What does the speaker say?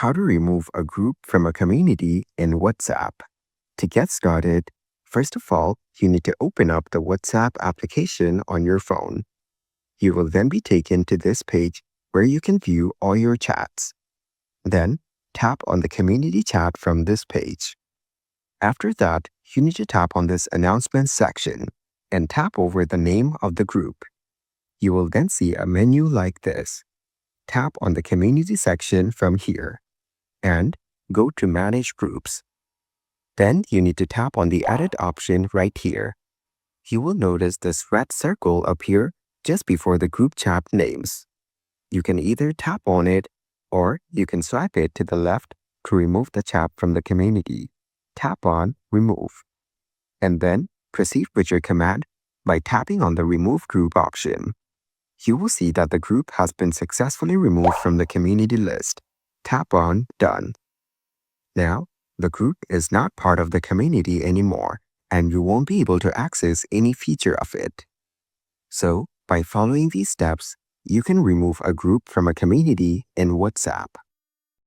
How to remove a group from a community in WhatsApp. To get started, first of all, you need to open up the WhatsApp application on your phone. You will then be taken to this page where you can view all your chats. Then, tap on the community chat from this page. After that, you need to tap on this announcements section and tap over the name of the group. You will then see a menu like this. Tap on the community section from here and go to Manage Groups. Then you need to tap on the Edit option right here. You will notice this red circle appear just before the group chat names. You can either tap on it or you can swipe it to the left to remove the chat from the community. Tap on Remove. And then proceed with your command by tapping on the Remove Group option. You will see that the group has been successfully removed from the community list. Tap on Done. Now, the group is not part of the community anymore, and you won't be able to access any feature of it. So, by following these steps, you can remove a group from a community in WhatsApp.